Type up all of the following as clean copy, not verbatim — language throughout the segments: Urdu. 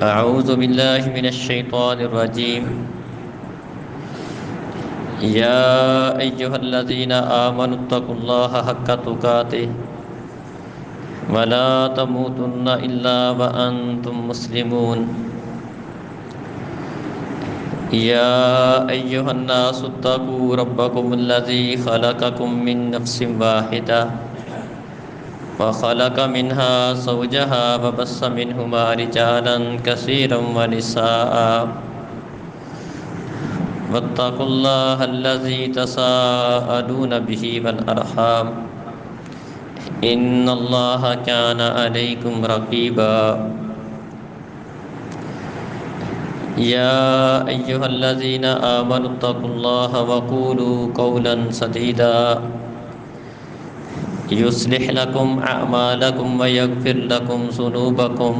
أعوذ بالله من الشيطان الرجيم. يا أيها الذين آمنوا اتقوا الله حق تقاته ولا تموتن إلا وأنتم مسلمون. يا أيها الناس اتقوا ربكم الذي خلقكم من نفس واحدة وخلق منها زوجها وبث منهما رجالا كثيرا ونساء واتقوا الله الذي تساءلون به والأرحام إن الله كان عليكم رقيبا. يا أيها الذين آمنوا اتقوا الله وقولوا قولا سديدا يصلح لكم أعمالكم ويغفر لكم ذنوبكم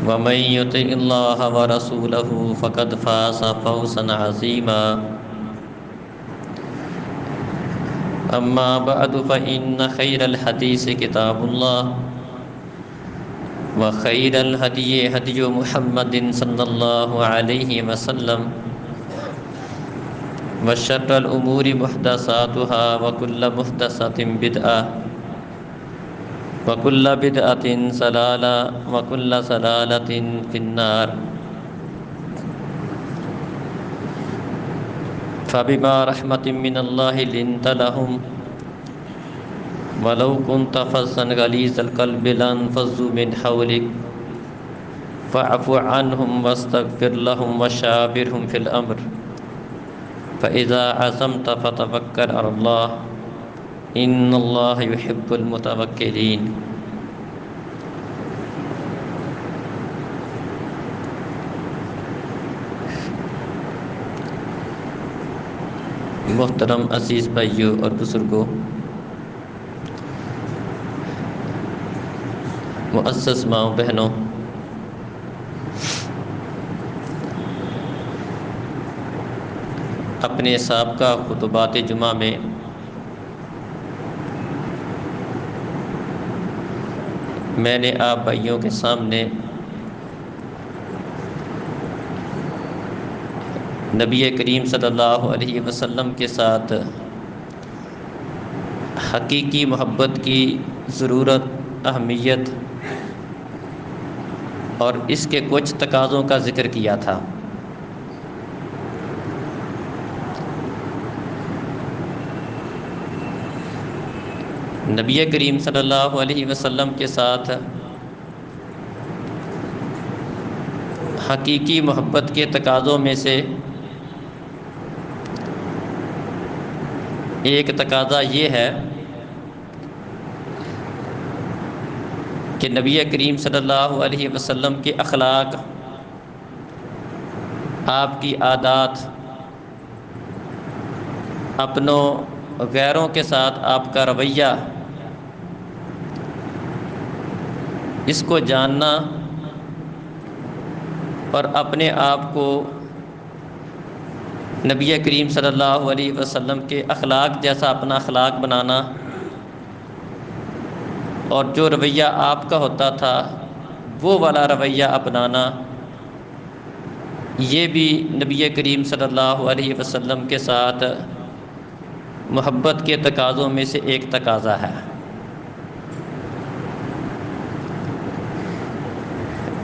ومن يطع الله ورسوله فقد فاز فوزا عظيما. أما بعد فإن خير الحديث كتاب الله وخير الهدي هدي محمد صلى الله عليه وسلم وشر الأمور محدثاتها وكل محدثة بدعة وكل بدعة ضلالة وكل ضلالة في النار. فبما رحمة من الله لنت لهم ولو كنت فظا غليظ القلب لانفضوا من حولك فاعف عنهم واستغفر لهم وشاورهم في الأمر فإذا عزمت فتوكل على الله إن الله يحب المتوكلين. محترم عزیز بھائیوں اور بزرگوں، معزز ماؤں بہنوں، اپنے سابقہ خطبات جمعہ میں میں نے آپ بھائیوں کے سامنے نبی کریم صلی اللہ علیہ وسلم کے ساتھ حقیقی محبت کی ضرورت، اہمیت اور اس کے کچھ تقاضوں کا ذکر کیا تھا۔ نبی کریم صلی اللہ علیہ وسلم کے ساتھ حقیقی محبت کے تقاضوں میں سے ایک تقاضا یہ ہے کہ نبی کریم صلی اللہ علیہ وسلم کے اخلاق، آپ کی عادات، اپنوں غیروں کے ساتھ آپ کا رویہ، اس کو جاننا اور اپنے آپ کو نبی کریم صلی اللہ علیہ وسلم کے اخلاق جیسا اپنا اخلاق بنانا، اور جو رویہ آپ کا ہوتا تھا وہ والا رویہ اپنانا، یہ بھی نبی کریم صلی اللہ علیہ وسلم کے ساتھ محبت کے تقاضوں میں سے ایک تقاضا ہے۔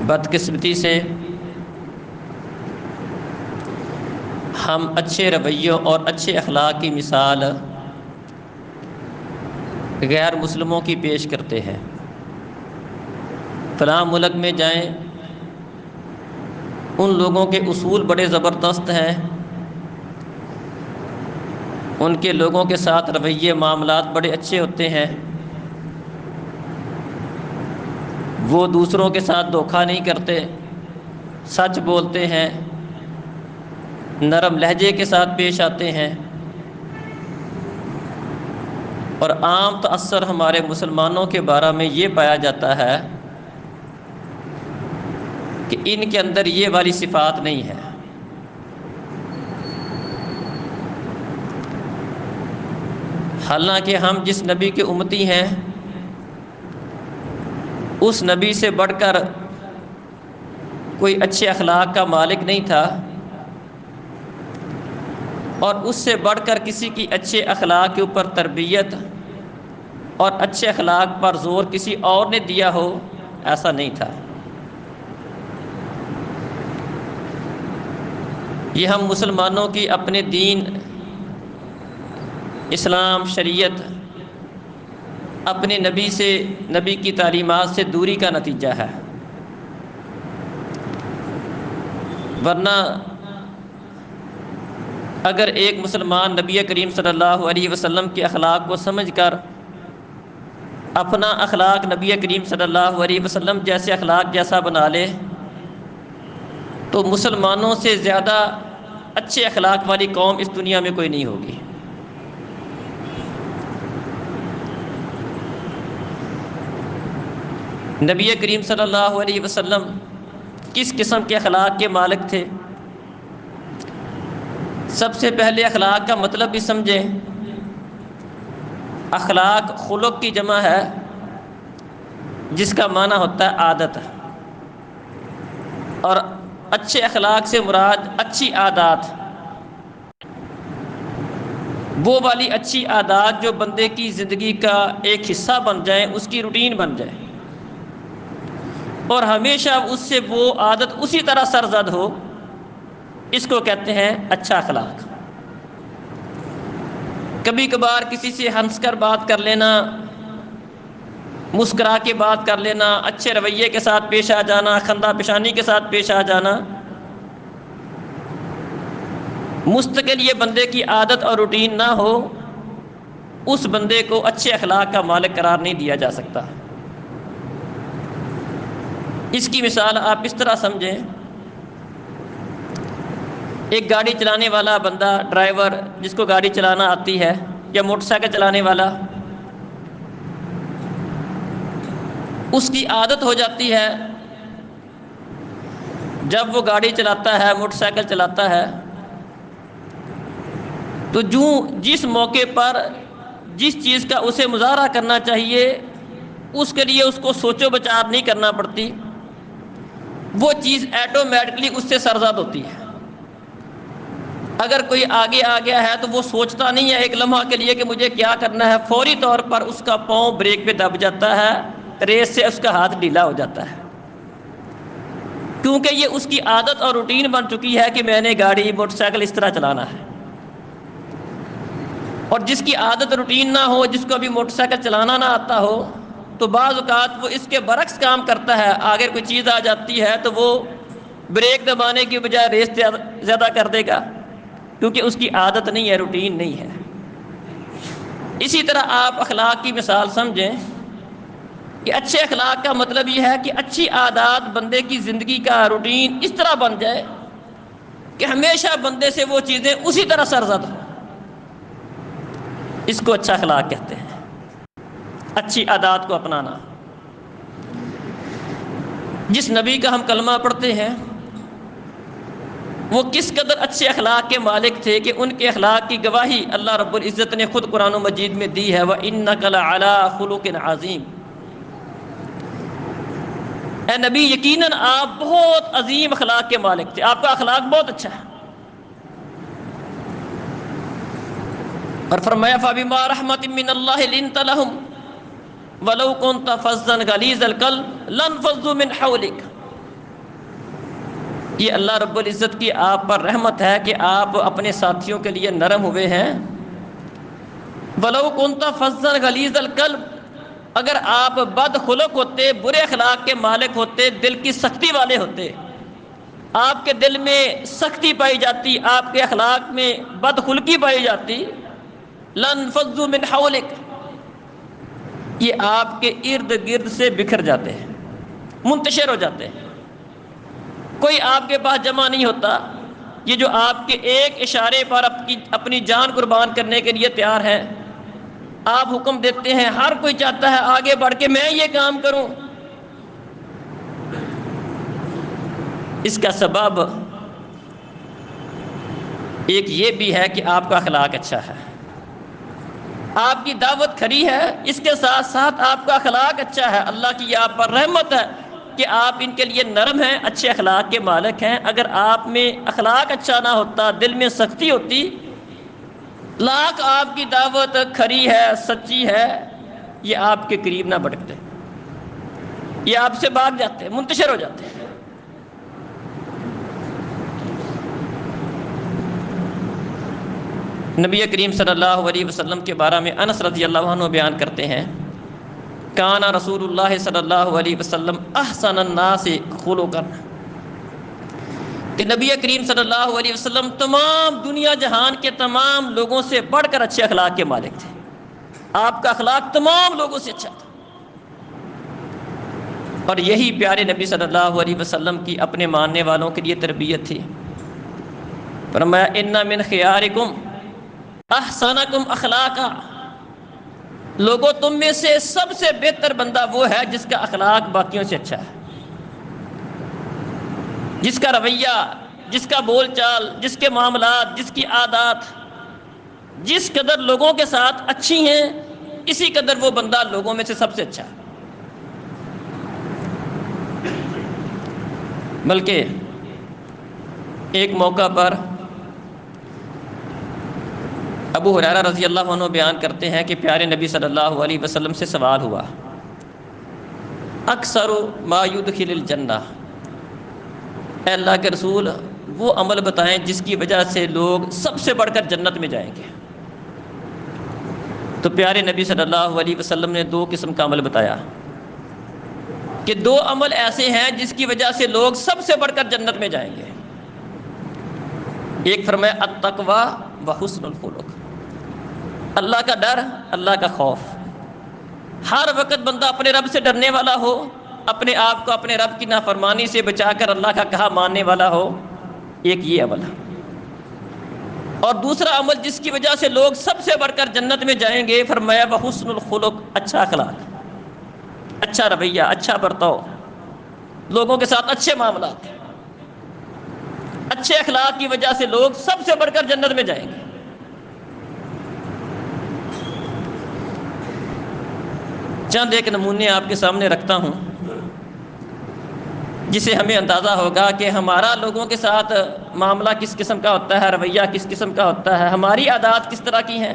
بدقسمتی سے ہم اچھے رویوں اور اچھے اخلاق کی مثال غیر مسلموں کی پیش کرتے ہیں۔ فلاں ملک میں جائیں، ان لوگوں کے اصول بڑے زبردست ہیں، ان کے لوگوں کے ساتھ رویے معاملات بڑے اچھے ہوتے ہیں، وہ دوسروں کے ساتھ دھوکہ نہیں کرتے، سچ بولتے ہیں، نرم لہجے کے ساتھ پیش آتے ہیں، اور عام تاثر ہمارے مسلمانوں کے بارے میں یہ پایا جاتا ہے کہ ان کے اندر یہ والی صفات نہیں ہے۔ حالانکہ ہم جس نبی کے امتی ہیں اس نبی سے بڑھ کر کوئی اچھے اخلاق کا مالک نہیں تھا، اور اس سے بڑھ کر کسی کی اچھے اخلاق کے اوپر تربیت اور اچھے اخلاق پر زور کسی اور نے دیا ہو، ایسا نہیں تھا۔ یہ ہم مسلمانوں کی اپنے دین اسلام شریعت اپنے نبی کی تعلیمات سے دوری کا نتیجہ ہے۔ ورنہ اگر ایک مسلمان نبی کریم صلی اللہ علیہ وسلم کے اخلاق کو سمجھ کر اپنا اخلاق نبی کریم صلی اللہ علیہ وسلم جیسے اخلاق جیسا بنا لے تو مسلمانوں سے زیادہ اچھے اخلاق والی قوم اس دنیا میں کوئی نہیں ہوگی۔ نبی کریم صلی اللہ علیہ وسلم کس قسم کے اخلاق کے مالک تھے؟ سب سے پہلے اخلاق کا مطلب بھی سمجھیں۔ اخلاق خلق کی جمع ہے، جس کا معنی ہوتا ہے عادت، اور اچھے اخلاق سے مراد اچھی عادات، وہ والی اچھی عادات جو بندے کی زندگی کا ایک حصہ بن جائیں، اس کی روٹین بن جائے، اور ہمیشہ اس سے وہ عادت اسی طرح سرزد ہو، اس کو کہتے ہیں اچھا اخلاق۔ کبھی کبھار کسی سے ہنس کر بات کر لینا، مسکرا کے بات کر لینا، اچھے رویے کے ساتھ پیش آ جانا، خندہ پیشانی کے ساتھ پیش آ جانا، مستقل یہ بندے کی عادت اور روٹین نہ ہو، اس بندے کو اچھے اخلاق کا مالک قرار نہیں دیا جا سکتا۔ اس کی مثال آپ اس طرح سمجھیں، ایک گاڑی چلانے والا بندہ، ڈرائیور جس کو گاڑی چلانا آتی ہے، یا موٹر سائیکل چلانے والا، اس کی عادت ہو جاتی ہے جب وہ گاڑی چلاتا ہے، موٹر سائیکل چلاتا ہے، تو جس موقع پر جس چیز کا اسے مظاہرہ کرنا چاہیے اس کے لیے اس کو سوچو بچار نہیں کرنا پڑتی، وہ چیز ایٹومیٹکلی اس سے سرزد ہوتی ہے۔ اگر کوئی آگے آ گیا ہے تو وہ سوچتا نہیں ہے ایک لمحہ کے لیے کہ مجھے کیا کرنا ہے، فوری طور پر اس کا پاؤں بریک پہ دب جاتا ہے، ریس سے اس کا ہاتھ ڈھیلا ہو جاتا ہے، کیونکہ یہ اس کی عادت اور روٹین بن چکی ہے کہ میں نے گاڑی موٹر سائیکل اس طرح چلانا ہے۔ اور جس کی عادت روٹین نہ ہو، جس کو ابھی موٹر سائیکل چلانا نہ آتا ہو، تو بعض اوقات وہ اس کے برعکس کام کرتا ہے، آگے کوئی چیز آ جاتی ہے تو وہ بریک دبانے کی بجائے ریس زیادہ کر دے گا، کیونکہ اس کی عادت نہیں ہے، روٹین نہیں ہے۔ اسی طرح آپ اخلاق کی مثال سمجھیں کہ اچھے اخلاق کا مطلب یہ ہے کہ اچھی عادات بندے کی زندگی کا روٹین اس طرح بن جائے کہ ہمیشہ بندے سے وہ چیزیں اسی طرح سرزد ہوں، اس کو اچھا اخلاق کہتے ہیں، اچھی عادات کو اپنانا۔ جس نبی کا ہم کلمہ پڑھتے ہیں وہ کس قدر اچھے اخلاق کے مالک تھے کہ ان کے اخلاق کی گواہی اللہ رب العزت نے خود قرآن مجید میں دی ہے، وَإِنَّكَ لَعَلَىٰ خُلُقٍ عَظِيمٍ۔ اے نبی یقیناً آپ بہت عظیم اخلاق کے مالک تھے، آپ کا اخلاق بہت اچھا ہے۔ اور فرمایا فَبِمَا رَحْمَةٍ مِّنَ اللَّهِ لِنتَ لَهُمْ وَلَوْ كُنتَ فَظًّا غَلِيظَ الْقَلْبِ لَانفَضُّوا مِنْ حَوْلِكَ۔ یہ اللہ رب العزت کی آپ پر رحمت ہے کہ آپ اپنے ساتھیوں کے لیے نرم ہوئے ہیں۔ وَلَوْ كُنتَ فَظًّا غَلِيظَ الْقَلْبِ، اگر آپ بد خلق ہوتے، برے اخلاق کے مالک ہوتے، دل کی سختی والے ہوتے، آپ کے دل میں سختی پائی جاتی، آپ کے اخلاق میں بد خلقی پائی جاتی، لَانفَضُّوا مِنْ حَوْلِكَ، یہ آپ کے ارد گرد سے بکھر جاتے ہیں، منتشر ہو جاتے ہیں، کوئی آپ کے پاس جمع نہیں ہوتا۔ یہ جو آپ کے ایک اشارے پر اپنی جان قربان کرنے کے لیے تیار ہے، آپ حکم دیتے ہیں، ہر کوئی چاہتا ہے آگے بڑھ کے میں یہ کام کروں۔ اس کا سبب ایک یہ بھی ہے کہ آپ کا اخلاق اچھا ہے، آپ کی دعوت کھری ہے، اس کے ساتھ ساتھ آپ کا اخلاق اچھا ہے، اللہ کی آپ پر رحمت ہے، کہ آپ ان کے لیے نرم ہیں، اچھے اخلاق کے مالک ہیں۔ اگر آپ میں اخلاق اچھا نہ ہوتا، دل میں سختی ہوتی، لاکھ آپ کی دعوت کھری ہے، سچی ہے، یہ آپ کے قریب نہ بھٹکتے، یہ آپ سے بھاگ جاتے، منتشر ہو جاتے۔ نبی کریم صلی اللہ علیہ وسلم کے بارے میں انس رضی اللہ عنہ بیان کرتے ہیں، کان رسول اللہ صلی اللہ علیہ وسلم احسن الناس خلقا، کہ نبی کریم صلی اللہ علیہ وسلم تمام دنیا جہان کے تمام لوگوں سے بڑھ کر اچھے اخلاق کے مالک تھے۔ آپ کا اخلاق تمام لوگوں سے اچھا تھا، اور یہی پیارے نبی صلی اللہ علیہ وسلم کی اپنے ماننے والوں کے لیے تربیت تھی۔ فرمایا ان من خیارکم احسنکم اخلاقا، لوگوں تم میں سے سب سے بہتر بندہ وہ ہے جس کا اخلاق باقیوں سے اچھا ہے، جس کا رویہ، جس کا بول چال، جس کے معاملات، جس کی عادات جس قدر لوگوں کے ساتھ اچھی ہیں، اسی قدر وہ بندہ لوگوں میں سے سب سے اچھا ہے۔ بلکہ ایک موقع پر ابو ہریرہ رضی اللہ عنہ بیان کرتے ہیں کہ پیارے نبی صلی اللہ علیہ وسلم سے سوال ہوا، اکثر ما یدخل الجنہ، اے اللہ کے رسول وہ عمل بتائیں جس کی وجہ سے لوگ سب سے بڑھ کر جنت میں جائیں گے۔ تو پیارے نبی صلی اللہ علیہ وسلم نے دو قسم کا عمل بتایا کہ دو عمل ایسے ہیں جس کی وجہ سے لوگ سب سے بڑھ کر جنت میں جائیں گے۔ ایک فرمایا التقوی وحسن الخلق، اللہ کا ڈر، اللہ کا خوف، ہر وقت بندہ اپنے رب سے ڈرنے والا ہو، اپنے آپ کو اپنے رب کی نافرمانی سے بچا کر اللہ کا کہا ماننے والا ہو، ایک یہ عمل ہے۔ اور دوسرا عمل جس کی وجہ سے لوگ سب سے بڑھ کر جنت میں جائیں گے، فرمایا وحسن الخلق، اچھا اخلاق، اچھا رویہ، اچھا برتاؤ، لوگوں کے ساتھ اچھے معاملات، اچھے اخلاق کی وجہ سے لوگ سب سے بڑھ کر جنت میں جائیں گے۔ چند ایک نمونے آپ کے سامنے رکھتا ہوں جسے ہمیں اندازہ ہوگا کہ ہمارا لوگوں کے ساتھ معاملہ کس قسم کا ہوتا ہے، رویہ کس قسم کا ہوتا ہے، ہماری عادات کس طرح کی ہیں،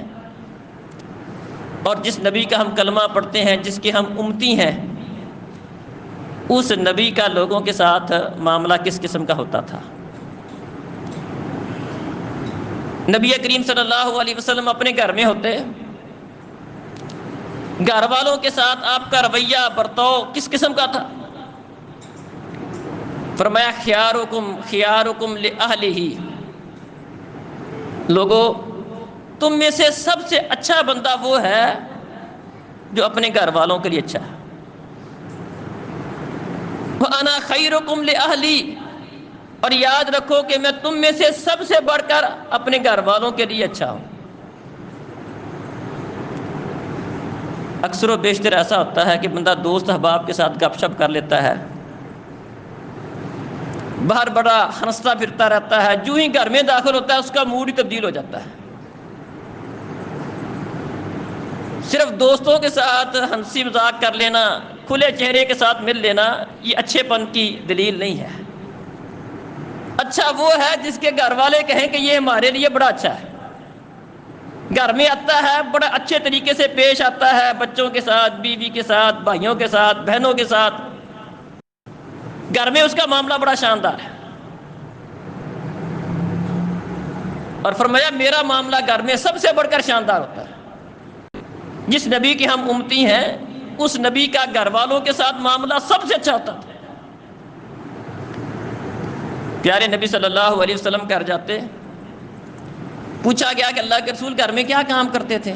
اور جس نبی کا ہم کلمہ پڑھتے ہیں، جس کے ہم امتی ہیں، اس نبی کا لوگوں کے ساتھ معاملہ کس قسم کا ہوتا تھا۔ نبی کریم صلی اللہ علیہ وسلم اپنے گھر میں ہوتے، گھر والوں کے ساتھ آپ کا رویہ برتاؤ کس قسم کا تھا؟ فرمایا خیارکم خیارکم لأہلہ، لوگوں تم میں سے سب سے اچھا بندہ وہ ہے جو اپنے گھر والوں کے لیے اچھا ہے۔ وَأَنَا خَيْرُكُمْ لِأَهْلِي، اور یاد رکھو کہ میں تم میں سے سب سے بڑھ کر اپنے گھر والوں کے لیے اچھا ہوں۔ اکثر و بیشتر ایسا ہوتا ہے کہ بندہ دوست احباب کے ساتھ گپ شپ کر لیتا ہے، باہر بڑا ہنستا پھرتا رہتا ہے، جو ہی گھر میں داخل ہوتا ہے اس کا موڈ ہی تبدیل ہو جاتا ہے۔ صرف دوستوں کے ساتھ ہنسی مذاق کر لینا، کھلے چہرے کے ساتھ مل لینا، یہ اچھے پن کی دلیل نہیں ہے۔ اچھا وہ ہے جس کے گھر والے کہیں کہ یہ ہمارے لیے بڑا اچھا ہے، گھر میں آتا ہے، بڑا اچھے طریقے سے پیش آتا ہے، بچوں کے ساتھ، بیوی کے ساتھ، بھائیوں کے ساتھ، بہنوں کے ساتھ، گھر میں اس کا معاملہ بڑا شاندار ہے۔ اور فرمایا میرا معاملہ گھر میں سب سے بڑھ کر شاندار ہوتا ہے۔ جس نبی کے ہم امتی ہیں اس نبی کا گھر والوں کے ساتھ معاملہ سب سے اچھا ہوتا تھا۔ پیارے نبی صلی اللہ علیہ وسلم گھر جاتے، پوچھا گیا کہ اللہ کے رسول گھر میں کیا کام کرتے تھے،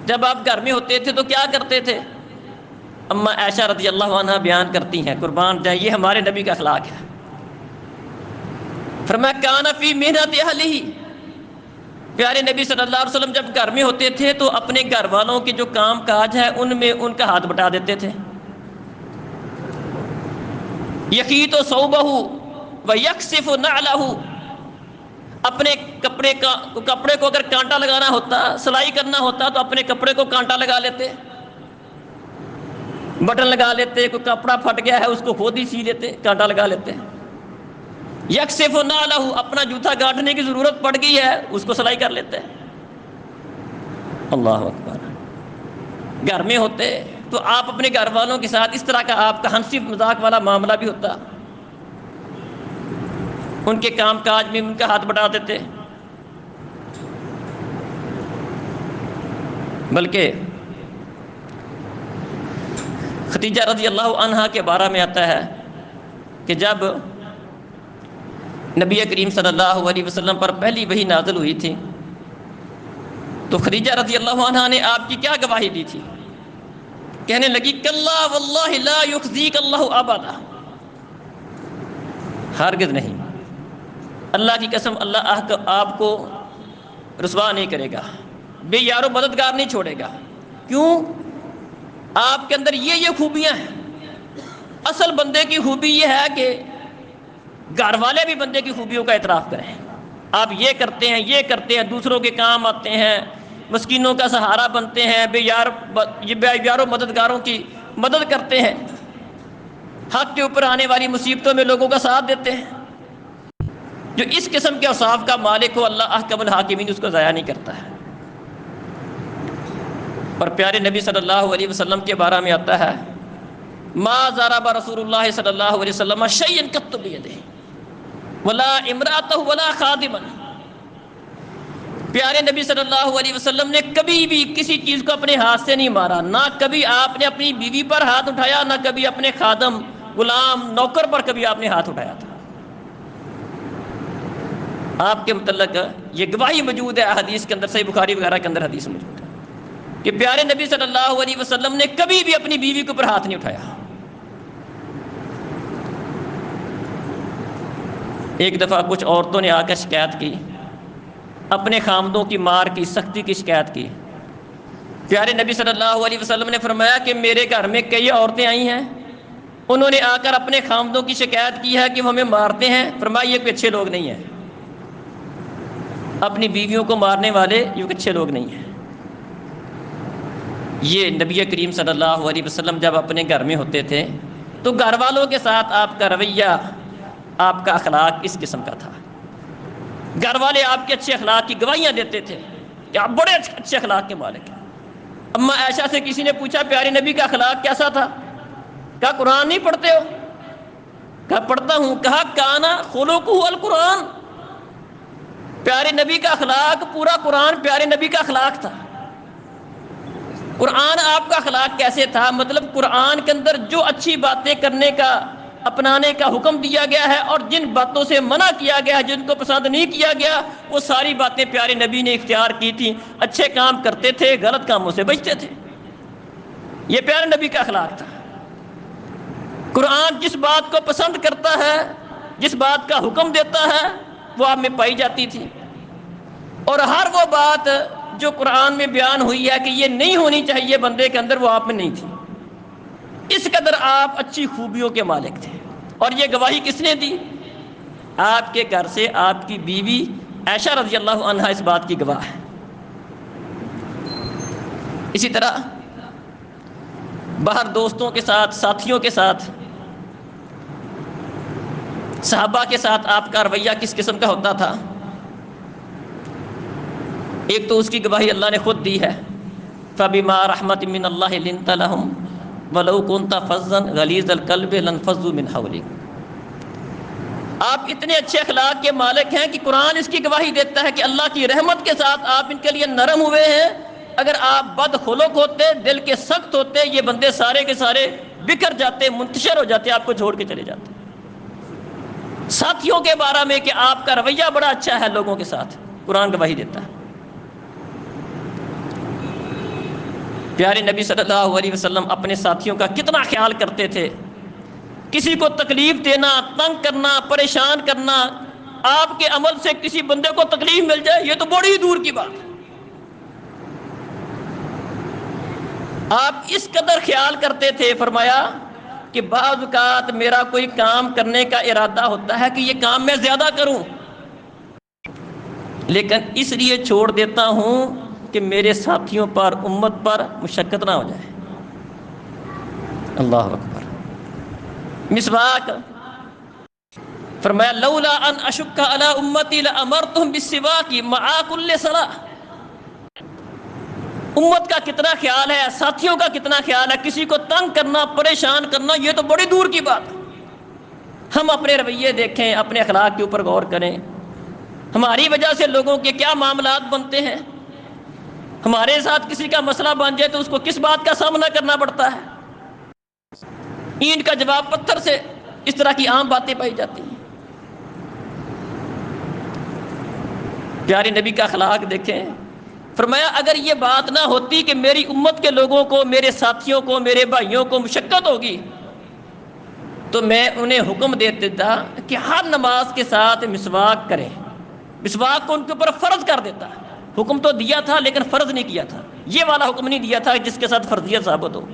جب آپ گھر میں ہوتے تھے تو کیا کرتے تھے؟ اما عائشہ رضی اللہ عنہ بیان کرتی ہیں، قربان جائیں یہ ہمارے نبی کا اخلاق ہے۔ فرمایا کان فی محنت اہلہ، پیارے نبی صلی اللہ علیہ وسلم جب گھر میں ہوتے تھے تو اپنے گھر والوں کے جو کام کاج ہے ان میں ان کا ہاتھ بٹا دیتے تھے۔ یخیط ثوبہ ویکشف نعلہ، اپنے کپڑے کو اگر کانٹا لگانا ہوتا، سلائی کرنا ہوتا تو اپنے کپڑے کو کانٹا لگا لیتے، بٹن لگا لیتے، کوئی کپڑا پھٹ گیا ہے اس کو خود ہی سی لیتے، کانٹا لگا لیتے ہیں۔ یکشف نعلہ، اپنا جوتا گاٹھنے کی ضرورت پڑ گئی ہے اس کو سلائی کر لیتے ہیں۔ اللہ اکبر۔ گھر میں ہوتے تو آپ اپنے گھر والوں کے ساتھ اس طرح کا آپ کا ہنسی مذاق والا معاملہ بھی ہوتا، ان کے کام کاج میں ان کا ہاتھ بٹا دیتے۔ بلکہ خدیجہ رضی اللہ عنہا کے بارے میں آتا ہے کہ جب نبی کریم صلی اللہ علیہ وسلم پر پہلی وحی نازل ہوئی تھی تو خدیجہ رضی اللہ عنہا نے آپ کی کیا گواہی دی تھی؟ کہنے لگی کلا واللہ لا یخزیک اللہ ابدا، ہرگز نہیں، اللہ کی قسم اللہ آپ کو رسوا نہیں کرے گا، بے یار و مددگار نہیں چھوڑے گا۔ کیوں؟ آپ کے اندر یہ خوبیاں ہیں۔ اصل بندے کی خوبی یہ ہے کہ گھر والے بھی بندے کی خوبیوں کا اعتراف کریں۔ آپ یہ کرتے ہیں، دوسروں کے کام آتے ہیں، مسکینوں کا سہارا بنتے ہیں، بے یار و مددگاروں کی مدد کرتے ہیں، حق کے اوپر آنے والی مصیبتوں میں لوگوں کا ساتھ دیتے ہیں۔ جو اس قسم کے اوصاف کا مالک ہو اللہ احکم الحاکمین اس کو ضائع نہیں کرتا ہے۔ اور پیارے نبی صلی اللہ علیہ وسلم کے بارے میں آتا ہے ما ضرب رسول اللہ صلی اللہ علیہ وسلم شیئا قط بیدہ ولا امرأتہ ولا خادما، پیارے نبی صلی اللہ علیہ وسلم نے کبھی بھی کسی چیز کو اپنے ہاتھ سے نہیں مارا، نہ کبھی آپ نے اپنی بیوی پر ہاتھ اٹھایا، نہ کبھی اپنے خادم، غلام، نوکر پر کبھی آپ نے ہاتھ اٹھایا تھا۔ آپ کے متعلق یہ گواہی موجود ہے حدیث کے اندر، صحیح بخاری وغیرہ کے اندر حدیث موجود ہے کہ پیارے نبی صلی اللہ علیہ وسلم نے کبھی بھی اپنی بیوی کے اوپر ہاتھ نہیں اٹھایا۔ ایک دفعہ کچھ عورتوں نے آ کر شکایت کی، اپنے خامدوں کی مار کی، سختی کی شکایت کی۔ پیارے نبی صلی اللہ علیہ وسلم نے فرمایا کہ میرے گھر میں کئی عورتیں آئی ہیں، انہوں نے آ کر اپنے خامدوں کی شکایت کی ہے کہ وہ ہمیں مارتے ہیں۔ فرمایا یہ کوئی اچھے لوگ نہیں ہیں، اپنی بیویوں کو مارنے والے یہ اچھے لوگ نہیں ہیں۔ یہ نبی کریم صلی اللہ علیہ وسلم جب اپنے گھر میں ہوتے تھے تو گھر والوں کے ساتھ آپ کا رویہ، آپ کا اخلاق اس قسم کا تھا۔ گھر والے آپ کے اچھے اخلاق کی گواہیاں دیتے تھے کہ آپ بڑے اچھے اخلاق کے مالک ہیں۔ اما عائشہ سے کسی نے پوچھا پیارے نبی کا اخلاق کیسا تھا؟ کہا قرآن نہیں پڑھتے ہو؟ کہا پڑھتا ہوں۔ کہا کانا خلقہ القرآن، پیارے نبی کا اخلاق پورا قرآن پیارے نبی کا اخلاق تھا۔ قرآن آپ کا اخلاق کیسے تھا؟ مطلب قرآن کے اندر جو اچھی باتیں کرنے کا، اپنانے کا حکم دیا گیا ہے اور جن باتوں سے منع کیا گیا ہے، جن کو پسند نہیں کیا گیا، وہ ساری باتیں پیارے نبی نے اختیار کی تھیں۔ اچھے کام کرتے تھے، غلط کاموں سے بچتے تھے۔ یہ پیارے نبی کا اخلاق تھا۔ قرآن جس بات کو پسند کرتا ہے، جس بات کا حکم دیتا ہے، وہ آپ میں پائی جاتی تھی، اور ہر وہ بات جو قرآن میں بیان ہوئی ہے کہ یہ نہیں ہونی چاہیے بندے کے اندر، وہ آپ میں نہیں تھی۔ اس قدر آپ اچھی خوبیوں کے مالک تھے۔ اور یہ گواہی کس نے دی؟ آپ کے گھر سے آپ کی بیوی عائشہ رضی اللہ عنہا اس بات کی گواہ ہے۔ اسی طرح باہر دوستوں کے ساتھ، ساتھیوں کے ساتھ، صحابہ کے ساتھ آپ کا رویہ کس قسم کا ہوتا تھا؟ ایک تو اس کی گواہی اللہ نے خود دی ہے، فَبِمَا رَحْمَةٍ مِّنَ اللَّهِ لِنتَ لَهُمْ وَلَوْ كُنْتَ فَظًّا غَلِيظَ الْقَلْبِ لَانفَضُّوا مِنْ حَوْلِكَ۔ آپ اتنے اچھے اخلاق کے مالک ہیں کہ قرآن اس کی گواہی دیتا ہے کہ اللہ کی رحمت کے ساتھ آپ ان کے لیے نرم ہوئے ہیں۔ اگر آپ بد خلق ہوتے، دل کے سخت ہوتے، یہ بندے سارے کے سارے بکھر جاتے، منتشر ہو جاتے، آپ کو چھوڑ کے چلے جاتے۔ ساتھیوں کے بارے میں کہ آپ کا رویہ بڑا اچھا ہے لوگوں کے ساتھ، قرآن گواہی دیتا ہے۔ پیارے نبی صلی اللہ علیہ وسلم اپنے ساتھیوں کا کتنا خیال کرتے تھے۔ کسی کو تکلیف دینا، تنگ کرنا، پریشان کرنا، آپ کے عمل سے کسی بندے کو تکلیف مل جائے، یہ تو بڑی دور کی بات ہے۔ آپ اس قدر خیال کرتے تھے، فرمایا کہ بعض اوقات میرا کوئی کام کرنے کا ارادہ ہوتا ہے کہ یہ کام میں زیادہ کروں، لیکن اس لیے چھوڑ دیتا ہوں کہ میرے ساتھیوں پر، امت پر مشقت نہ ہو جائے۔ اللہ اکبر. مسواک فرمایا لولا ان اشک علی امتی لامرتهم بالسواک مع کل صلاۃ. امت کا کتنا خیال ہے، ساتھیوں کا کتنا خیال ہے، کسی کو تنگ کرنا، پریشان کرنا یہ تو بڑی دور کی بات. ہم اپنے رویے دیکھیں، اپنے اخلاق کے اوپر غور کریں. ہماری وجہ سے لوگوں کے کیا معاملات بنتے ہیں. ہمارے ساتھ کسی کا مسئلہ بن جائے تو اس کو کس بات کا سامنا کرنا پڑتا ہے. اینٹ کا جواب پتھر سے، اس طرح کی عام باتیں پائی جاتی ہیں. پیارے نبی کا اخلاق دیکھیں. فرمایا اگر یہ بات نہ ہوتی کہ میری امت کے لوگوں کو، میرے ساتھیوں کو، میرے بھائیوں کو مشقت ہوگی تو میں انہیں حکم دے دیتا کہ ہر نماز کے ساتھ مسواک کریں. مسواک کو ان کے اوپر فرض کر دیتا. حکم تو دیا تھا لیکن فرض نہیں کیا تھا. یہ والا حکم نہیں دیا تھا جس کے ساتھ فرضیت ثابت ہو.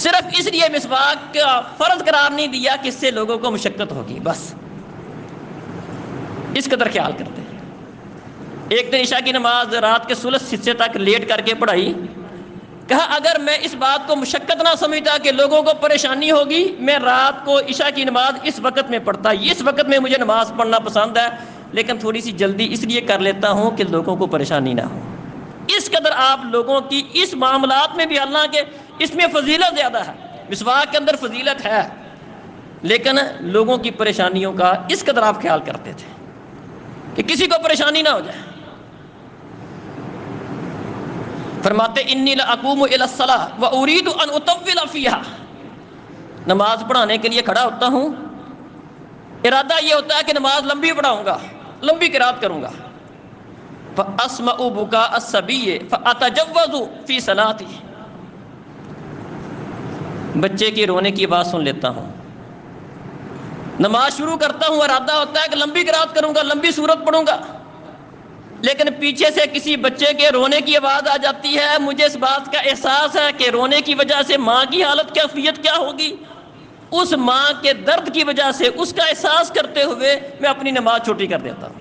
صرف اس لیے مسواک کا فرض قرار نہیں دیا کہ اس سے لوگوں کو مشقت ہوگی، بس اس قدر خیال کرتے ہیں. ایک دن عشاء کی نماز رات کے ثلث حصے تک لیٹ کر کے پڑھائی. کہا اگر میں اس بات کو مشقت نہ سمجھتا کہ لوگوں کو پریشانی ہوگی، میں رات کو عشاء کی نماز اس وقت میں پڑھتا. اس وقت میں مجھے نماز پڑھنا پسند ہے لیکن تھوڑی سی جلدی اس لیے کر لیتا ہوں کہ لوگوں کو پریشانی نہ ہو. اس قدر آپ لوگوں کی اس معاملات میں بھی، اللہ کے اس میں فضیلت زیادہ ہے. مسواک کے اندر فضیلت ہے لیکن لوگوں کی پریشانیوں کا اس قدر آپ خیال کرتے تھے کہ کسی کو پریشانی نہ ہو جائے. فرماتے انی لاقوم الی الصلاۃ وارید ان اطول فیہا. نماز پڑھانے کے لیے کھڑا ہوتا ہوں، ارادہ یہ ہوتا ہے کہ نماز لمبی پڑھاؤں گا، لمبی قرات کروں گا. فاسمع بکاء الصبی فاتجوز فی صلاتی. بچے کی رونے کی آواز سن لیتا ہوں، نماز شروع کرتا ہوں، ارادہ ہوتا ہے کہ لمبی قرات کروں گا، لمبی سورت پڑھوں گا، لیکن پیچھے سے کسی بچے کے رونے کی آواز آ جاتی ہے. مجھے اس بات کا احساس ہے کہ رونے کی وجہ سے ماں کی حالت کیفیت کیا ہوگی. اس ماں کے درد کی وجہ سے اس کا احساس کرتے ہوئے میں اپنی نماز چھوٹی کر دیتا ہوں.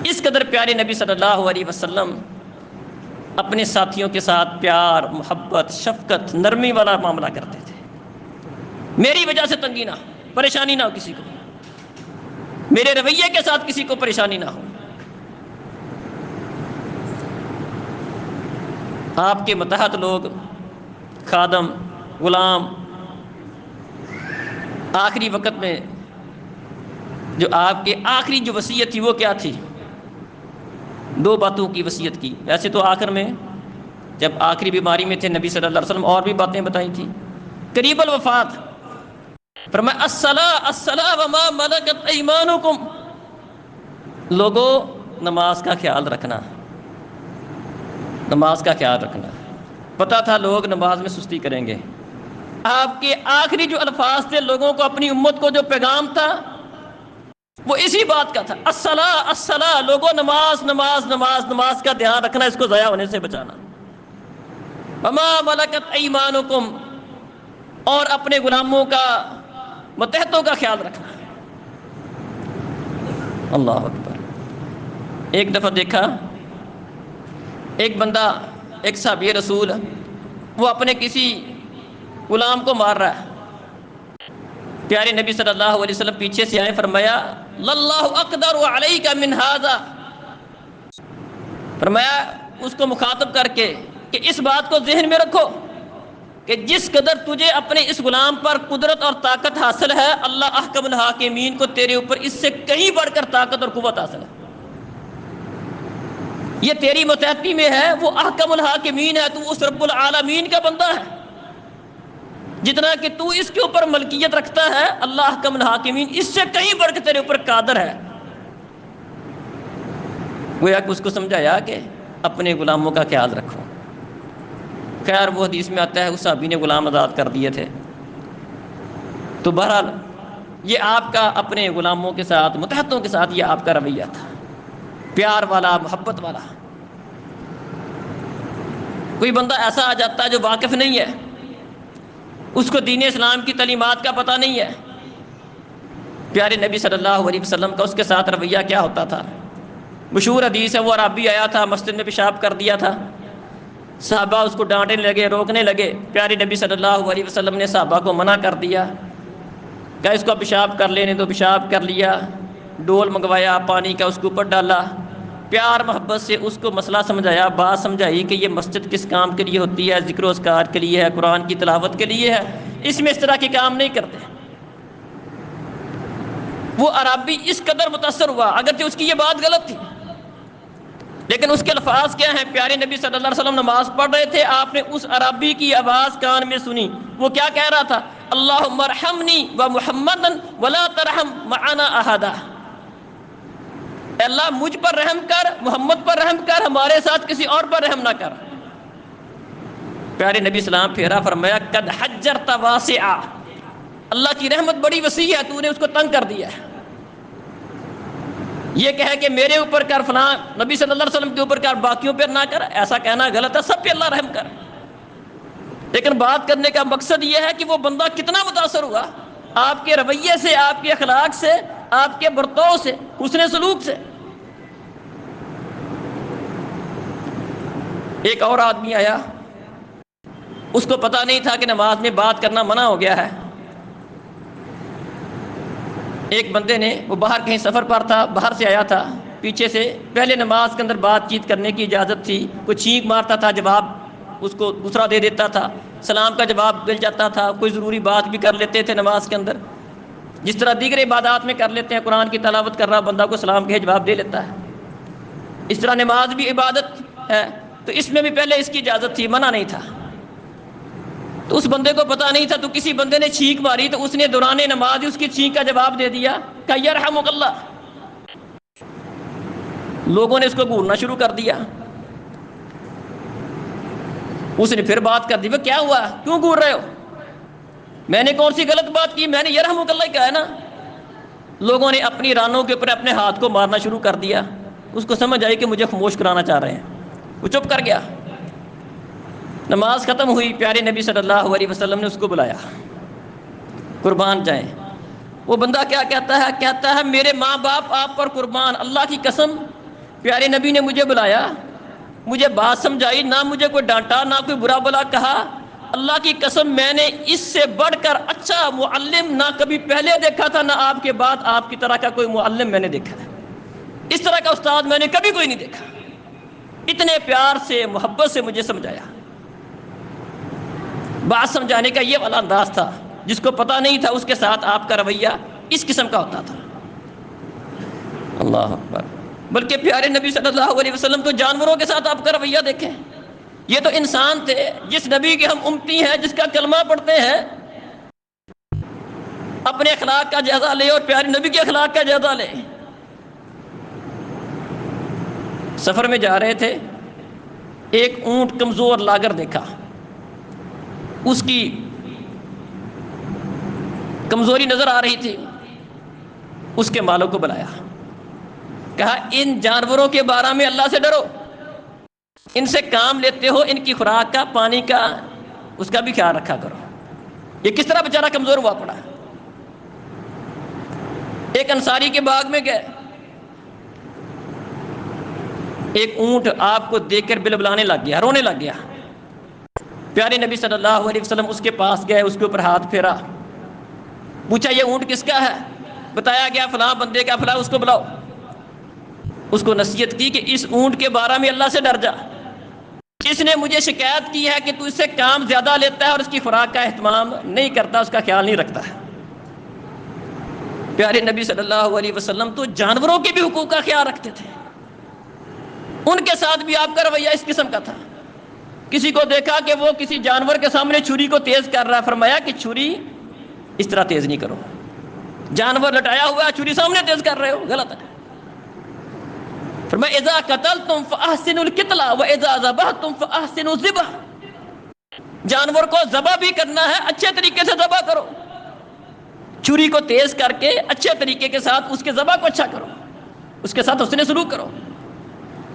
اس قدر پیارے نبی صلی اللہ علیہ وسلم اپنے ساتھیوں کے ساتھ پیار، محبت، شفقت، نرمی والا معاملہ کرتے تھے. میری وجہ سے تنگی نہ ہو، پریشانی نہ ہو کسی کو، میرے رویے کے ساتھ کسی کو پریشانی نہ ہو. آپ کے متحد لوگ، خادم، غلام، آخری وقت میں جو آپ کے آخری جو وصیت تھی وہ کیا تھی؟ 2 باتوں کی وصیت کی. ویسے تو آخر میں جب آخری بیماری میں تھے نبی صلی اللہ علیہ وسلم اور بھی باتیں بتائی تھی. قریب الوفات فرمایا الصلاۃ الصلاۃ وما ملکت ایمانکم. لوگوں نماز کا خیال رکھنا، نماز کا خیال رکھنا. پتہ تھا لوگ نماز میں سستی کریں گے. آپ کے آخری جو الفاظ تھے لوگوں کو، اپنی امت کو جو پیغام تھا وہ اسی بات کا تھا، الصلاۃ الصلاۃ. لوگوں نماز نماز نماز نماز کا دھیان رکھنا، اس کو ضائع ہونے سے بچانا. وما ملکت ایمانکم، اور اپنے غلاموں کا، متحدوں کا خیال رکھنا. اللہ اکبر. ایک دفعہ دیکھا ایک بندہ، ایک صحابی رسول، وہ اپنے کسی غلام کو مار رہا ہے. پیارے نبی صلی اللہ علیہ وسلم پیچھے سے آئے، فرمایا للہ اقدر علیک من ھذا. فرمایا اس کو مخاطب کر کے کہ اس بات کو ذہن میں رکھو کہ جس قدر تجھے اپنے اس غلام پر قدرت اور طاقت حاصل ہے، اللہ احکم الحاکمین کو تیرے اوپر اس سے کہیں بڑھ کر طاقت اور قوت حاصل ہے. یہ تیری متحدی میں ہے، وہ احکم الحاکمین ہے، تو اس رب العالمین کا بندہ ہے. جتنا کہ تو اس کے اوپر ملکیت رکھتا ہے، اللہ احکم الحاکمین اس سے کہیں بڑھ کے تیرے اوپر قادر ہے. گویا کہ اس کو سمجھایا کہ اپنے غلاموں کا خیال رکھو. خیر وہ حدیث میں آتا ہے اس صحابی نے غلام آزاد کر دیے تھے. تو بہرحال یہ آپ کا اپنے غلاموں کے ساتھ، متحدوں کے ساتھ یہ آپ کا رویہ تھا، پیار والا، محبت والا. کوئی بندہ ایسا آ جاتا ہے جو واقف نہیں ہے، اس کو دین اسلام کی تعلیمات کا پتہ نہیں ہے. پیارے نبی صلی اللہ علیہ وسلم کا اس کے ساتھ رویہ کیا ہوتا تھا؟ مشہور حدیث ہے، وہ عربی آیا تھا، مسجد میں پیشاب کر دیا تھا. صحابہ اس کو ڈانٹنے لگے، روکنے لگے. پیارے نبی صلی اللہ علیہ وسلم نے صحابہ کو منع کر دیا کہ اس کو پیشاب کر لینے تو پیشاب کر لیا. ڈول منگوایا، پانی کا اس کے اوپر ڈالا، پیار محبت سے اس کو مسئلہ سمجھایا، بات سمجھائی کہ یہ مسجد کس کام کے لیے ہوتی ہے، ذکر و اذکار کے لیے ہے، قرآن کی تلاوت کے لیے ہے، اس میں اس طرح کے کام نہیں کرتے. وہ عربی اس قدر متاثر ہوا، اگرچہ اس کی یہ بات غلط تھی لیکن اس کے الفاظ کیا ہیں. پیارے نبی صلی اللہ علیہ وسلم نماز پڑھ رہے تھے، آپ نے اس عربی کی آواز کان میں سنی. وہ کیا کہہ رہا تھا؟ اللہم ارحمنی و محمدا ولا ترحم معنا احدا. اللہ مجھ پر رحم کر، محمد پر رحم کر، ہمارے ساتھ کسی اور پر رحم نہ کر. پیارے نبی سلام پھیرا، فرمایا قد حجرت واسعا، اللہ کی رحمت بڑی وسیع ہے، تو نے اس کو تنگ کر دیا ہے. یہ کہے کہ میرے اوپر کر، فلاں نبی صلی اللہ علیہ وسلم کے اوپر کر، باقیوں پر نہ کر، ایسا کہنا غلط ہے. سب پہ اللہ رحم کر. لیکن بات کرنے کا مقصد یہ ہے کہ وہ بندہ کتنا متاثر ہوا آپ کے رویے سے، آپ کے اخلاق سے، آپ کے برتاؤ سے، حسن سلوک سے. ایک اور آدمی آیا، اس کو پتہ نہیں تھا کہ نماز میں بات کرنا منع ہو گیا ہے. ایک بندے نے، وہ باہر کہیں سفر پر تھا، باہر سے آیا تھا، پیچھے سے پہلے نماز کے اندر بات چیت کرنے کی اجازت تھی. کوئی چھینک مارتا تھا، جواب اس کو دوسرا دے دیتا تھا، سلام کا جواب مل جاتا تھا. کوئی ضروری بات بھی کر لیتے تھے نماز کے اندر، جس طرح دیگر عبادات میں کر لیتے ہیں. قرآن کی تلاوت کر رہا بندہ کو سلام کے جواب دے لیتا ہے. اس طرح نماز بھی عبادت ہے، تو اس میں بھی پہلے اس کی اجازت تھی، منع نہیں تھا. تو اس بندے کو پتہ نہیں تھا، تو کسی بندے نے چھینک ماری تو اس نے دوران نماز ہی اس کی چھینک کا جواب دے دیا کہ یرحمک اللہ. لوگوں نے اس کو گھورنا شروع کر دیا. اس نے پھر بات کر دی، وہ کیا ہوا، کیوں گھور رہے ہو، میں نے کون سی غلط بات کی، میں نے یرحمک اللہ کہا ہے نا. لوگوں نے اپنی رانوں کے اوپر اپنے ہاتھ کو مارنا شروع کر دیا. اس کو سمجھ آئی کہ مجھے خاموش کرانا چاہ رہے ہیں، وہ چپ کر گیا. نماز ختم ہوئی، پیارے نبی صلی اللہ علیہ وسلم نے اس کو بلایا، قربان جائیں. وہ بندہ کیا کہتا ہے؟ کہتا ہے میرے ماں باپ آپ پر قربان، اللہ کی قسم پیارے نبی نے مجھے بلایا، مجھے بات سمجھائی، نہ مجھے کوئی ڈانٹا، نہ کوئی برا بلا کہا. اللہ کی قسم میں نے اس سے بڑھ کر اچھا معلم نہ کبھی پہلے دیکھا تھا، نہ آپ کے بعد آپ کی طرح کا کوئی معلم میں نے دیکھا ہے. اس طرح کا استاد میں نے کبھی کوئی نہیں دیکھا. اتنے پیار سے، محبت سے مجھے سمجھایا. بات سمجھانے کا یہ والا انداز تھا. جس کو پتہ نہیں تھا اس کے ساتھ آپ کا رویہ اس قسم کا ہوتا تھا. اللہ اکبر. بلکہ پیارے نبی صلی اللہ علیہ وسلم تو جانوروں کے ساتھ آپ کا رویہ دیکھیں. یہ تو انسان تھے، جس نبی کے ہم امتی ہیں، جس کا کلمہ پڑھتے ہیں. اپنے اخلاق کا جائزہ لے اور پیارے نبی کے اخلاق کا جائزہ لے. سفر میں جا رہے تھے، ایک اونٹ کمزور لاگر دیکھا، اس کی کمزوری نظر آ رہی تھی. اس کے مالک کو بلایا، کہا ان جانوروں کے بارے میں اللہ سے ڈرو، ان سے کام لیتے ہو، ان کی خوراک کا، پانی کا، اس کا بھی خیال رکھا کرو. یہ کس طرح بیچارہ کمزور ہوا پڑا. ایک انصاری کے باغ میں گئے، ایک اونٹ آپ کو دیکھ کر بلبلانے لگ گیا، رونے لگ گیا. پیارے نبی صلی اللہ علیہ وسلم اس کے پاس گئے، اس کے اوپر ہاتھ پھیرا، پوچھا یہ اونٹ کس کا ہے؟ بتایا گیا فلاں بندے کا، فلاں، اس کو بلاؤ. اس کو نصیحت کی کہ اس اونٹ کے بارے میں اللہ سے ڈر جا، اس نے مجھے شکایت کی ہے کہ تو اس سے کام زیادہ لیتا ہے اور اس کی خوراک کا اہتمام نہیں کرتا، اس کا خیال نہیں رکھتا ہے. پیارے نبی صلی اللہ علیہ وسلم تو جانوروں کے بھی حقوق کا خیال رکھتے تھے. ان کے ساتھ بھی آپ کا رویہ اس قسم کا تھا. کسی کو دیکھا کہ وہ کسی جانور کے سامنے چھری کو تیز کر رہا ہے، فرمایا کہ چھری اس طرح تیز نہیں کرو، جانور لٹایا ہوا ہے، چھری سامنے تیز کر رہے ہو، غلط ہے. فرمایا اذا قتلتم فاحسنوا القتل واذا ذبحتم فاحسنوا الذبح. جانور کو ذبح بھی کرنا ہے، اچھے طریقے سے ذبح کرو، چھری کو تیز کر کے اچھے طریقے کے ساتھ اس کے ذبح کو اچھا کرو، اس کے ساتھ حسن سلوک کرو.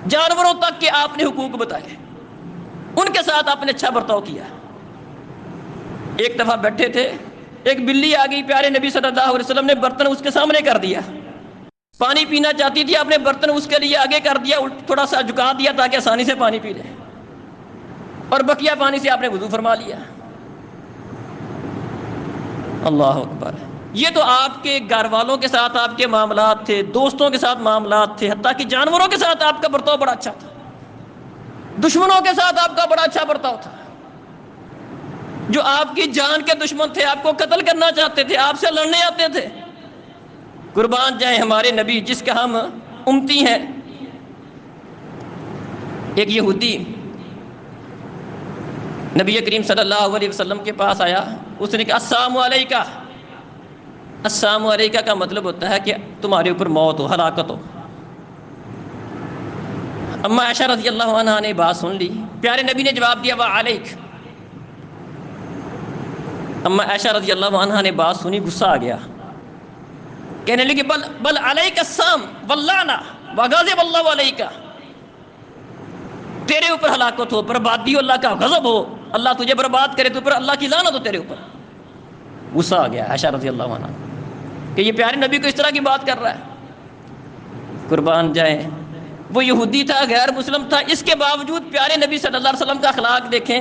جانوروں تک کے آپ نے حقوق بتائے، ان کے ساتھ آپ نے اچھا برتاؤ کیا. ایک دفعہ بیٹھے تھے، ایک بلی آ گئی، پیارے نبی صلی اللہ علیہ وسلم نے برتن اس کے سامنے کر دیا. پانی پینا چاہتی تھی، آپ نے برتن اس کے لیے آگے کر دیا، تھوڑا سا جھکا دیا تاکہ آسانی سے پانی پی لے. اور بقیہ پانی سے آپ نے وضو فرما لیا۔ اللہ اکبر۔ یہ تو آپ کے گھر والوں کے ساتھ آپ کے معاملات تھے، دوستوں کے ساتھ معاملات تھے، حتیٰ کہ جانوروں کے ساتھ آپ کا برتاؤ بڑا اچھا تھا، دشمنوں کے ساتھ آپ کا بڑا اچھا برتاؤ تھا۔ جو آپ کی جان کے دشمن تھے، آپ کو قتل کرنا چاہتے تھے، آپ سے لڑنے آتے تھے، قربان جائیں ہمارے نبی جس کا ہم امتی ہیں۔ ایک یہودی نبی کریم صلی اللہ علیہ وسلم کے پاس آیا، اس نے کہا السلام علیکہ۔ السلام علیکہ کا مطلب ہوتا ہے کہ تمہارے اوپر موت ہو، ہلاکت ہو۔ اما عائشہ رضی اللہ عنہا نے بات سن لی، پیارے نبی نے جواب دیا وعلیک۔ اما عائشہ رضی اللہ عنہا نے بات سنی، غصہ آ گیا، کہنے لگی بل علیک السام واللعنہ وغضب اللہ علیک، تیرے اوپر ہلاکت ہو، بربادی ہو، اللہ کا غضب ہو، اللہ تجھے برباد کرے، تو پر اللہ کی لعنت ہو تیرے اوپر۔ غصہ آ گیا عائشہ رضی اللہ عنہا کہ یہ پیارے نبی کو اس طرح کی بات کر رہا ہے۔ قربان جائیں، وہ یہودی تھا، غیر مسلم تھا، اس کے باوجود پیارے نبی صلی اللہ علیہ وسلم کا اخلاق دیکھیں،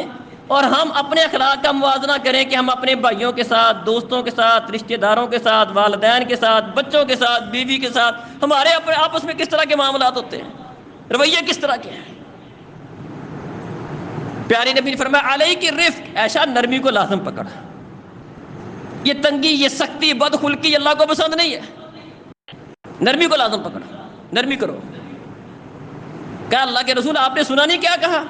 اور ہم اپنے اخلاق کا موازنہ کریں کہ ہم اپنے بھائیوں کے ساتھ، دوستوں کے ساتھ، رشتہ داروں کے ساتھ، والدین کے ساتھ، بچوں کے ساتھ، بیوی کے ساتھ، ہمارے اپنے آپس میں کس طرح کے معاملات ہوتے ہیں، رویے کس طرح کے ہیں۔ پیارے نبی نے فرمایا علیک الرفق، عائشہ نرمی کو لازم پکڑ، یہ تنگی، یہ سختی، بدخلقی اللہ کو پسند نہیں ہے، نرمی کو لازم پکڑ، نرمی کرو۔ کہا اللہ کے رسول آپ نے سنا نہیں کیا کہا؟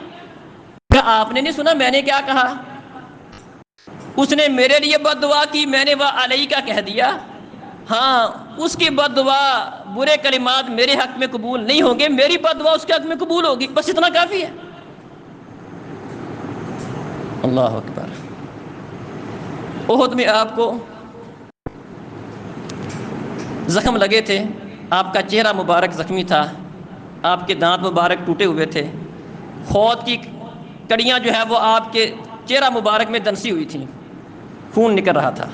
کہا آپ نے نہیں سنا میں نے کیا کہا؟ اس نے میرے لیے بد دعا کی، میں نے وہ علیکہ کہہ دیا، ہاں اس کی بد دعا، برے کلمات میرے حق میں قبول نہیں ہوں گے، میری بد دعا اس کے حق میں قبول ہوگی، بس اتنا کافی ہے۔ اللہ اکبر۔ احد میں آپ کو زخم لگے تھے، آپ کا چہرہ مبارک زخمی تھا، آپ کے دانت مبارک ٹوٹے ہوئے تھے، خود کی کڑیاں جو ہے وہ آپ کے چہرہ مبارک میں دنسی ہوئی تھیں، خون نکل رہا تھا۔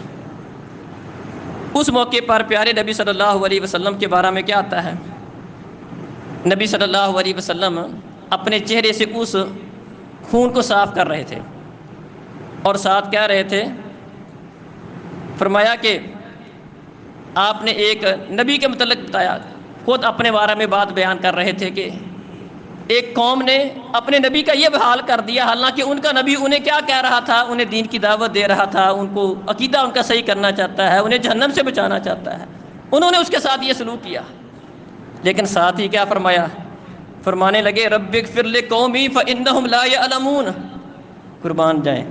اس موقع پر پیارے نبی صلی اللہ علیہ وسلم کے بارے میں کیا آتا ہے؟ نبی صلی اللہ علیہ وسلم اپنے چہرے سے اس خون کو صاف کر رہے تھے، اور ساتھ کہہ رہے تھے، فرمایا کہ آپ نے ایک نبی کے متعلق بتایا، خود اپنے بارے میں بات بیان کر رہے تھے کہ ایک قوم نے اپنے نبی کا یہ حال کر دیا، حالانکہ ان کا نبی انہیں کیا کہہ رہا تھا، انہیں دین کی دعوت دے رہا تھا، ان کو عقیدہ ان کا صحیح کرنا چاہتا ہے، انہیں جہنم سے بچانا چاہتا ہے، انہوں نے اس کے ساتھ یہ سلوک کیا۔ لیکن ساتھ ہی کیا فرمایا؟ فرمانے لگے رب اغفر لقومی فانہم لا یعلمون۔ قربان جائیں،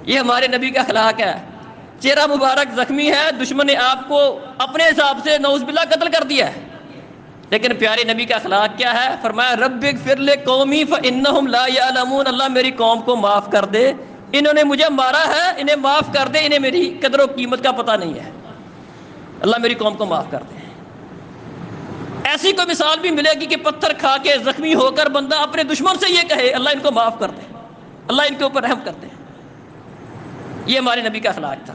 یہ ہمارے نبی کا اخلاق ہے، چہرہ مبارک زخمی ہے، دشمن نے آپ کو اپنے حساب سے نعوذ باللہ قتل کر دیا ہے، لیکن پیارے نبی کا اخلاق کیا ہے؟ فرمایا رب اغفر لقومی فانہم لا یعلمون، اللہ میری قوم کو معاف کر دے، انہوں نے مجھے مارا ہے، انہیں معاف کر دے، انہیں میری قدر و قیمت کا پتہ نہیں ہے، اللہ میری قوم کو معاف کر دے۔ ایسی کوئی مثال بھی ملے گی کہ پتھر کھا کے زخمی ہو کر بندہ اپنے دشمن سے یہ کہے اللہ ان کو معاف کر دے، اللہ ان کے اوپر رحم کر دے؟ یہ ہمارے نبی کا اخلاق تھا۔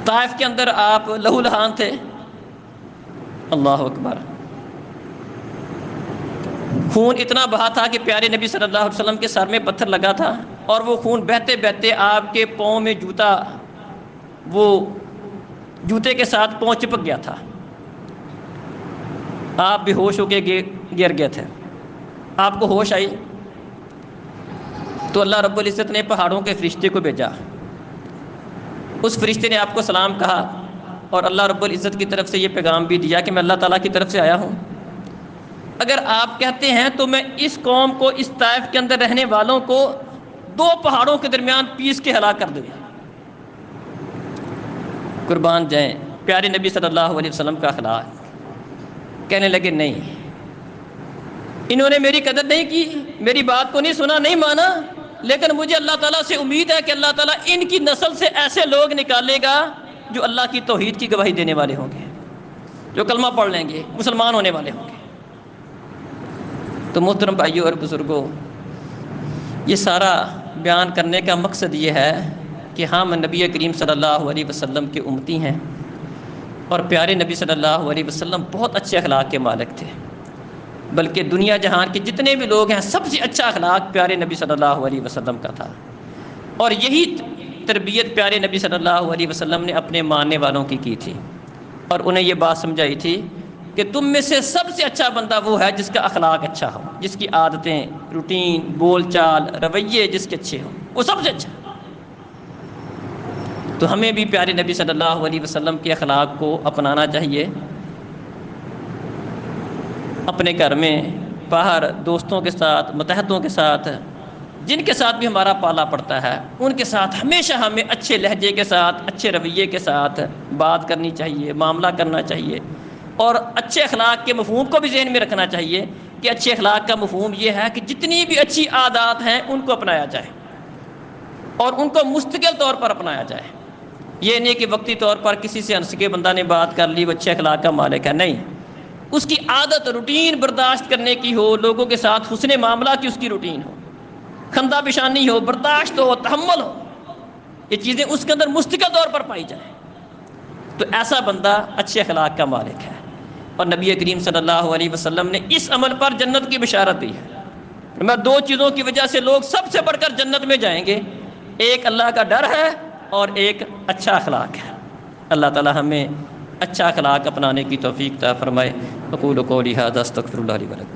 طائف کے اندر آپ لہو لہان تھے، اللہ اکبر، خون اتنا بہا تھا کہ پیارے نبی صلی اللہ علیہ وسلم کے سر میں پتھر لگا تھا، اور وہ خون بہتے بہتے آپ کے پاؤں میں جوتا، وہ جوتے کے ساتھ پاؤں چپک گیا تھا، آپ بے ہوش ہو کے گر گئے تھے۔ آپ کو ہوش آئی تو اللہ رب العزت نے پہاڑوں کے فرشتے کو بھیجا، اس فرشتے نے آپ کو سلام کہا، اور اللہ رب العزت کی طرف سے یہ پیغام بھی دیا کہ میں اللہ تعالیٰ کی طرف سے آیا ہوں، اگر آپ کہتے ہیں تو میں اس قوم کو، اس طائف کے اندر رہنے والوں کو 2 پہاڑوں کے درمیان پیس کے ہلاک کر دوں گا۔ قربان جائیں، پیارے نبی صلی اللہ علیہ وسلم کا اخلاق۔ کہنے لگے نہیں، انہوں نے میری قدر نہیں کی، میری بات کو نہیں سنا، نہیں مانا، لیکن مجھے اللہ تعالیٰ سے امید ہے کہ اللہ تعالیٰ ان کی نسل سے ایسے لوگ نکالے گا جو اللہ کی توحید کی گواہی دینے والے ہوں گے، جو کلمہ پڑھ لیں گے، مسلمان ہونے والے ہوں گے۔ تو محترم بھائیوں اور بزرگوں، یہ سارا بیان کرنے کا مقصد یہ ہے کہ ہم نبی کریم صلی اللہ علیہ وسلم کے امتی ہیں، اور پیارے نبی صلی اللہ علیہ وسلم بہت اچھے اخلاق کے مالک تھے۔ بلکہ دنیا جہان کے جتنے بھی لوگ ہیں سب سے اچھا اخلاق پیارے نبی صلی اللہ علیہ وسلم کا تھا، اور یہی تربیت پیارے نبی صلی اللہ علیہ وسلم نے اپنے ماننے والوں کی تھی، اور انہیں یہ بات سمجھائی تھی کہ تم میں سے سب سے اچھا بندہ وہ ہے جس کا اخلاق اچھا ہو، جس کی عادتیں، روٹین، بول چال، رویے جس کے اچھے ہوں، وہ سب سے اچھا۔ تو ہمیں بھی پیارے نبی صلی اللہ علیہ وسلم کے اخلاق کو اپنانا چاہیے، اپنے گھر میں، باہر، دوستوں کے ساتھ، متحدوں کے ساتھ، جن کے ساتھ بھی ہمارا پالا پڑتا ہے، ان کے ساتھ ہمیشہ ہمیں اچھے لہجے کے ساتھ، اچھے رویے کے ساتھ بات کرنی چاہیے، معاملہ کرنا چاہیے، اور اچھے اخلاق کے مفہوم کو بھی ذہن میں رکھنا چاہیے کہ اچھے اخلاق کا مفہوم یہ ہے کہ جتنی بھی اچھی عادات ہیں ان کو اپنایا جائے اور ان کو مستقل طور پر اپنایا جائے۔ یہ نہیں کہ وقتی طور پر کسی سے انسکے بندہ نے بات کر لی وہ اچھے اخلاق کا مالک ہے، نہیں، اس کی عادت، روٹین برداشت کرنے کی ہو، لوگوں کے ساتھ حسن معاملہ کی اس کی روٹین ہو، خندہ پیشانی ہو، برداشت ہو، تحمل ہو، یہ چیزیں اس کے اندر مستقل طور پر پائی جائیں، تو ایسا بندہ اچھے اخلاق کا مالک ہے۔ اور نبی کریم صلی اللہ علیہ وسلم نے اس عمل پر جنت کی بشارت دی ہے۔ میں دو چیزوں کی وجہ سے لوگ سب سے بڑھ کر جنت میں جائیں گے، ایک اللہ کا ڈر ہے اور ایک اچھا اخلاق ہے۔ اللہ تعالی ہمیں اچھا اخلاق اپنانے کی توفیق عطا فرمائے۔ اقول قولی ھذا استغفر اللہ لی ولکم۔